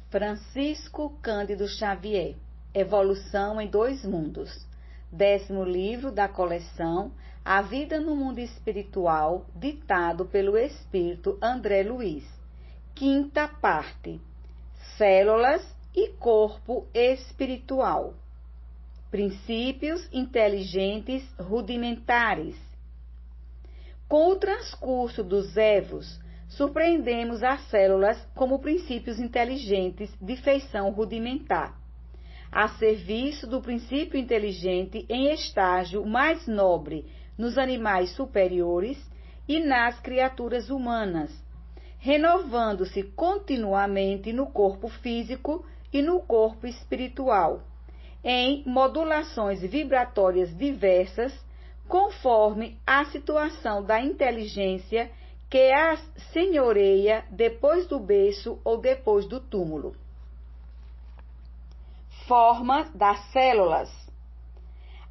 Francisco Cândido Xavier, Evolução em Dois Mundos. 10º livro da coleção A Vida no Mundo Espiritual, ditado pelo Espírito André Luiz. 5ª parte. Células e Corpo Espiritual. Princípios inteligentes rudimentares. Com o transcurso dos evos, surpreendemos as células como princípios inteligentes de feição rudimentar, a serviço do princípio inteligente em estágio mais nobre nos animais superiores e nas criaturas humanas, renovando-se continuamente no corpo físico e no corpo espiritual, em modulações vibratórias diversas, conforme a situação da inteligência que as senhoreia depois do berço ou depois do túmulo. Forma das células.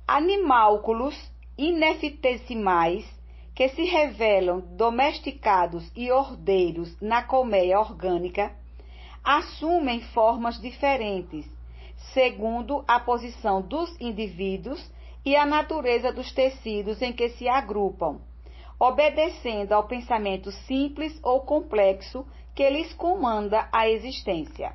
Animálculos inefinitesimais que se revelam domesticados e ordeiros na colmeia orgânica assumem formas diferentes, segundo a posição dos indivíduos e a natureza dos tecidos em que se agrupam, obedecendo ao pensamento simples ou complexo que lhes comanda a existência.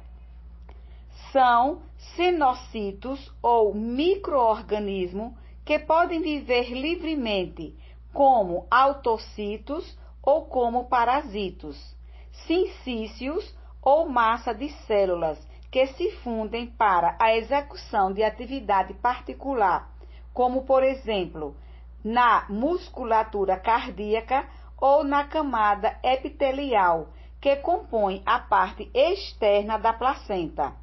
São cenocitos ou micro-organismos que podem viver livremente como autocitos ou como parasitos, sincícios ou massa de células que se fundem para a execução de atividade particular, como, por exemplo, na musculatura cardíaca ou na camada epitelial, que compõe a parte externa da placenta,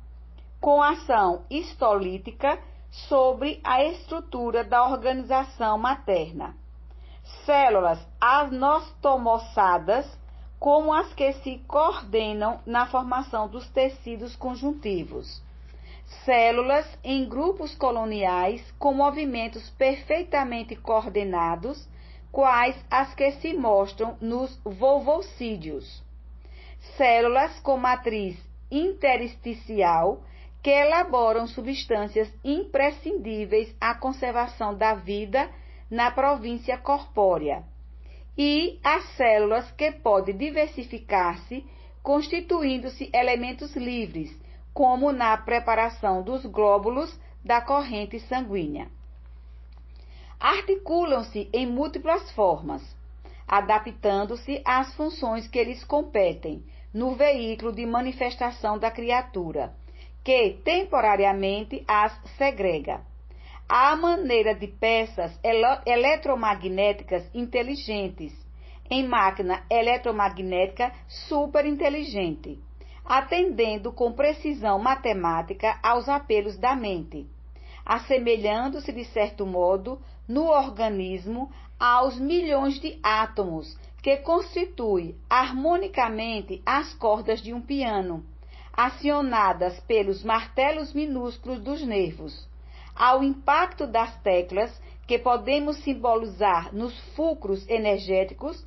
com ação histolítica sobre a estrutura da organização materna. Células anastomossadas, como as que se coordenam na formação dos tecidos conjuntivos. Células em grupos coloniais com movimentos perfeitamente coordenados, quais as que se mostram nos volvocídeos. Células com matriz intersticial, que elaboram substâncias imprescindíveis à conservação da vida na província corpórea. E as células que podem diversificar-se, constituindo-se elementos livres, como na preparação dos glóbulos da corrente sanguínea. Articulam-se em múltiplas formas, adaptando-se às funções que lhes competem no veículo de manifestação da criatura, que temporariamente as segrega, à maneira de peças eletromagnéticas inteligentes, em máquina eletromagnética superinteligente, atendendo com precisão matemática aos apelos da mente, assemelhando-se, de certo modo, no organismo aos milhões de átomos que constituem harmonicamente as cordas de um piano, acionadas pelos martelos minúsculos dos nervos, ao impacto das teclas que podemos simbolizar nos fulcros energéticos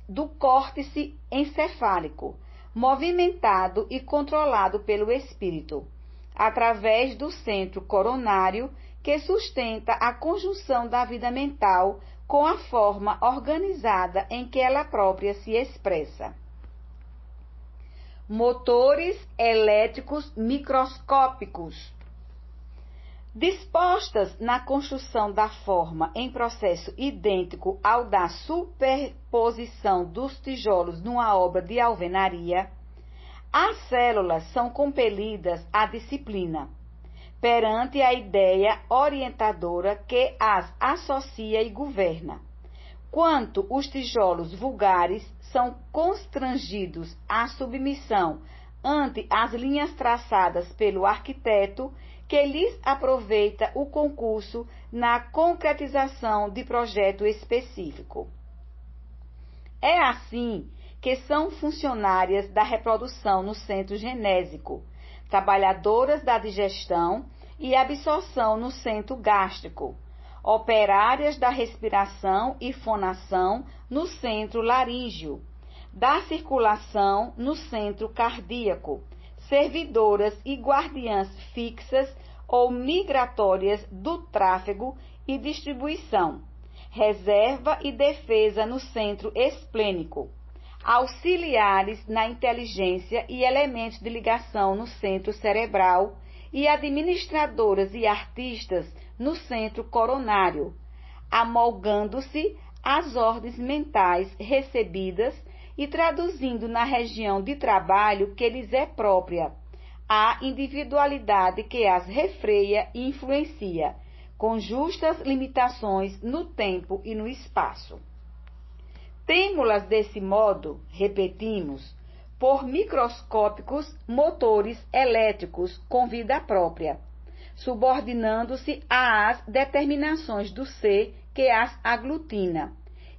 do córtex encefálico, movimentado e controlado pelo espírito, através do centro coronário que sustenta a conjunção da vida mental com a forma organizada em que ela própria se expressa. Motores elétricos microscópicos. Dispostas na construção da forma em processo idêntico ao da superposição dos tijolos numa obra de alvenaria, as células são compelidas à disciplina, perante a ideia orientadora que as associa e governa. Quanto os tijolos vulgares são constrangidos à submissão ante as linhas traçadas pelo arquiteto, que lhes aproveita o concurso na concretização de projeto específico. É assim que são funcionárias da reprodução no centro genésico, trabalhadoras da digestão e absorção no centro gástrico, operárias da respiração e fonação no centro laríngeo, da circulação no centro cardíaco, servidoras e guardiãs fixas ou migratórias do tráfego e distribuição, reserva e defesa no centro esplênico, auxiliares na inteligência e elementos de ligação no centro cerebral e administradoras e artistas no centro coronário, amolgando-se às ordens mentais recebidas e traduzindo na região de trabalho que lhes é própria a individualidade que as refreia e influencia, com justas limitações no tempo e no espaço. Temo-las desse modo, repetimos, por microscópicos motores elétricos com vida própria, subordinando-se às determinações do ser que as aglutina,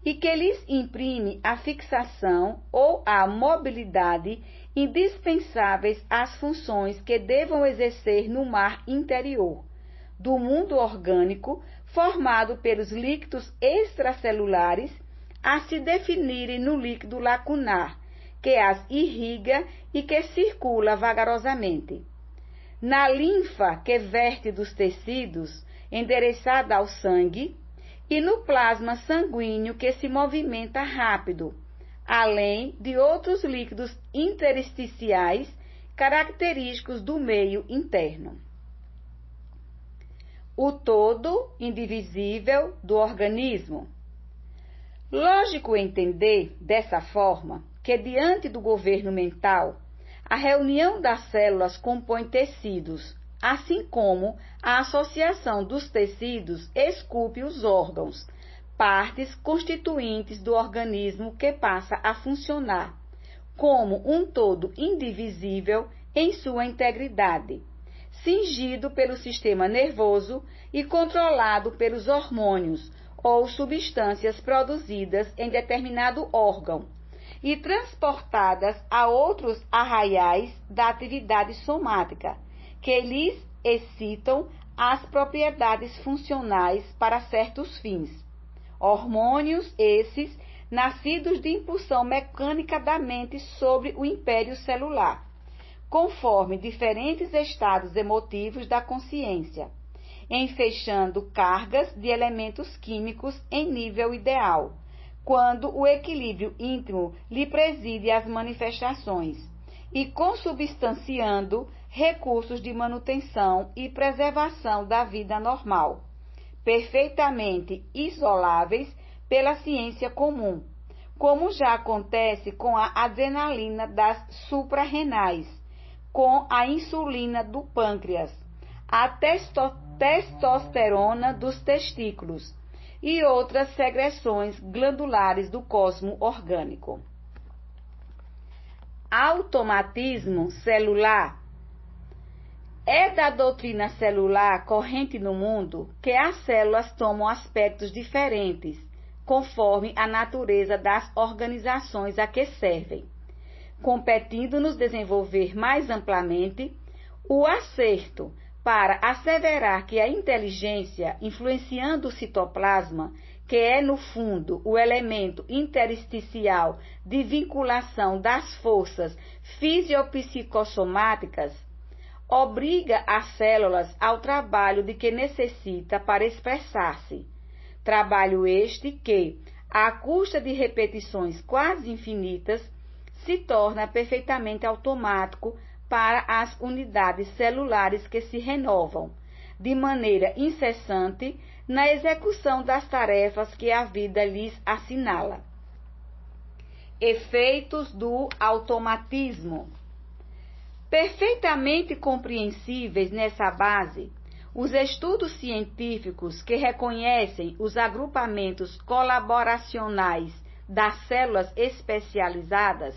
e que lhes imprime a fixação ou a mobilidade indispensáveis às funções que devam exercer no mar interior, do mundo orgânico formado pelos líquidos extracelulares, a se definirem no líquido lacunar, que as irriga e que circula vagarosamente. Na linfa que verte dos tecidos, endereçada ao sangue, e no plasma sanguíneo que se movimenta rápido, além de outros líquidos intersticiais característicos do meio interno. O todo indivisível do organismo. Lógico entender, dessa forma, que diante do governo mental, a reunião das células compõe tecidos, assim como a associação dos tecidos esculpe os órgãos, partes constituintes do organismo que passa a funcionar como um todo indivisível em sua integridade, cingido pelo sistema nervoso e controlado pelos hormônios ou substâncias produzidas em determinado órgão e transportadas a outros arraiais da atividade somática, que lhes excitam as propriedades funcionais para certos fins. Hormônios esses nascidos de impulsão mecânica da mente sobre o império celular, conforme diferentes estados emotivos da consciência, enfeixando cargas de elementos químicos em nível ideal, quando o equilíbrio íntimo lhe preside as manifestações, e consubstanciando recursos de manutenção e preservação da vida normal, perfeitamente isoláveis pela ciência comum, como já acontece com a adrenalina das suprarrenais, com a insulina do pâncreas, a testosterona dos testículos e outras secreções glandulares do cosmo orgânico. Automatismo celular. É da doutrina celular corrente no mundo que as células tomam aspectos diferentes, conforme a natureza das organizações a que servem, competindo-nos desenvolver mais amplamente o acerto para asseverar que a inteligência, influenciando o citoplasma, que é, no fundo, o elemento intersticial de vinculação das forças fisiopsicossomáticas, obriga as células ao trabalho de que necessita para expressar-se. Trabalho este que, à custa de repetições quase infinitas, se torna perfeitamente automático para as unidades celulares que se renovam, de maneira incessante, na execução das tarefas que a vida lhes assinala. Efeitos do automatismo. Perfeitamente compreensíveis nessa base, os estudos científicos que reconhecem os agrupamentos colaboracionais das células especializadas,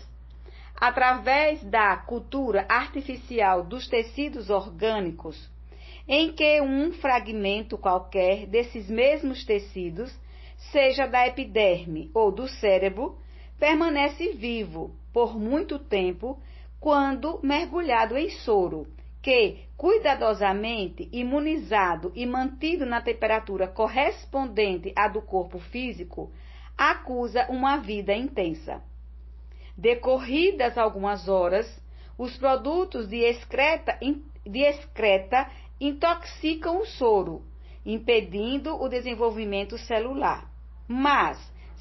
através da cultura artificial dos tecidos orgânicos, em que um fragmento qualquer desses mesmos tecidos, seja da epiderme ou do cérebro, permanece vivo por muito tempo quando mergulhado em soro, que, cuidadosamente imunizado e mantido na temperatura correspondente à do corpo físico, acusa uma vida intensa. Decorridas algumas horas, os produtos de excreta intoxicam o soro, impedindo o desenvolvimento celular. Mas,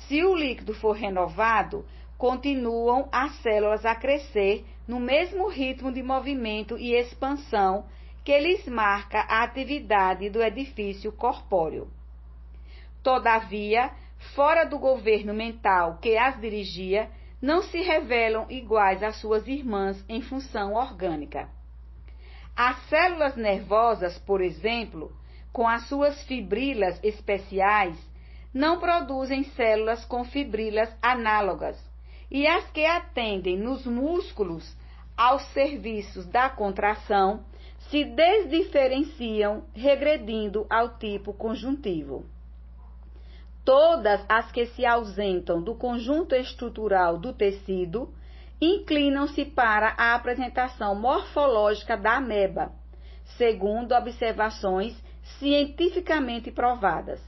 se o líquido for renovado, continuam as células a crescer no mesmo ritmo de movimento e expansão que lhes marca a atividade do edifício corpóreo. Todavia, fora do governo mental que as dirigia, não se revelam iguais às suas irmãs em função orgânica. As células nervosas, por exemplo, com as suas fibrilas especiais, não produzem células com fibrilas análogas, e as que atendem nos músculos aos serviços da contração se desdiferenciam, regredindo ao tipo conjuntivo. Todas as que se ausentam do conjunto estrutural do tecido inclinam-se para a apresentação morfológica da ameba, segundo observações cientificamente provadas.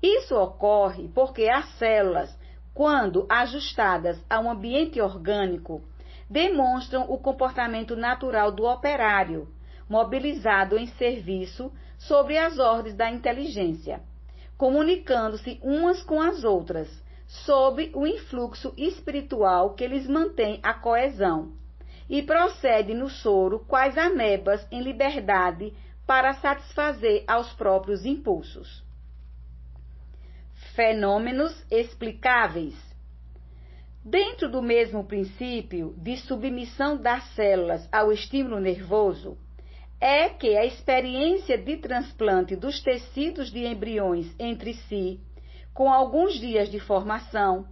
Isso ocorre porque as células, quando ajustadas a um ambiente orgânico, demonstram o comportamento natural do operário, mobilizado em serviço sobre as ordens da inteligência, comunicando-se umas com as outras, sob o influxo espiritual que lhes mantém a coesão, e procede no soro quais amebas em liberdade para satisfazer aos próprios impulsos. Fenômenos explicáveis. Dentro do mesmo princípio de submissão das células ao estímulo nervoso, é que a experiência de transplante dos tecidos de embriões entre si, com alguns dias de formação,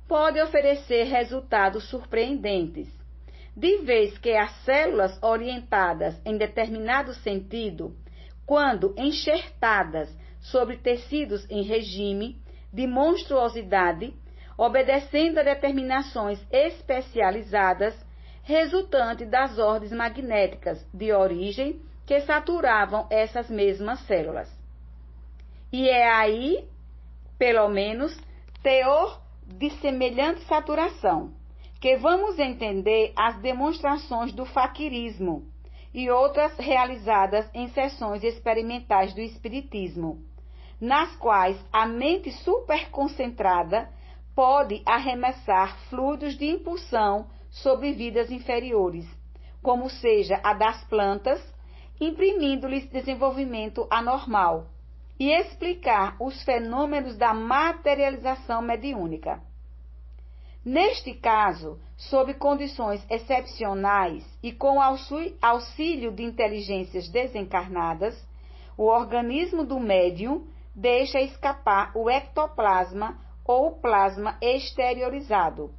pode oferecer resultados surpreendentes, de vez que as células orientadas em determinado sentido, quando enxertadas sobre tecidos em regime de monstruosidade, obedecendo a determinações especializadas, resultante das ordens magnéticas de origem que saturavam essas mesmas células. E é aí, pelo menos, teor de semelhante saturação, que vamos entender as demonstrações do faquirismo e outras realizadas em sessões experimentais do espiritismo, nas quais a mente superconcentrada pode arremessar fluidos de impulsão sobre vidas inferiores, como seja a das plantas, imprimindo-lhes desenvolvimento anormal, e explicar os fenômenos da materialização mediúnica. Neste caso, sob condições excepcionais e com auxílio de inteligências desencarnadas, o organismo do médium deixa escapar o ectoplasma ou plasma exteriorizado,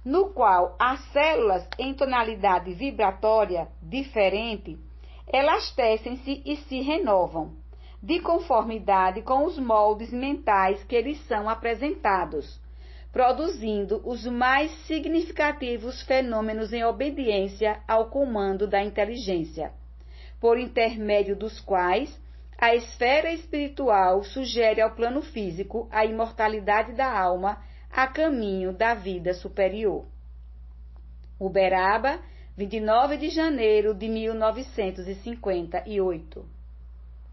no qual as células em tonalidade vibratória diferente elastecem-se e se renovam, de conformidade com os moldes mentais que lhes são apresentados, produzindo os mais significativos fenômenos em obediência ao comando da inteligência, por intermédio dos quais a esfera espiritual sugere ao plano físico a imortalidade da alma a caminho da vida superior. Uberaba, 29 de janeiro de 1958.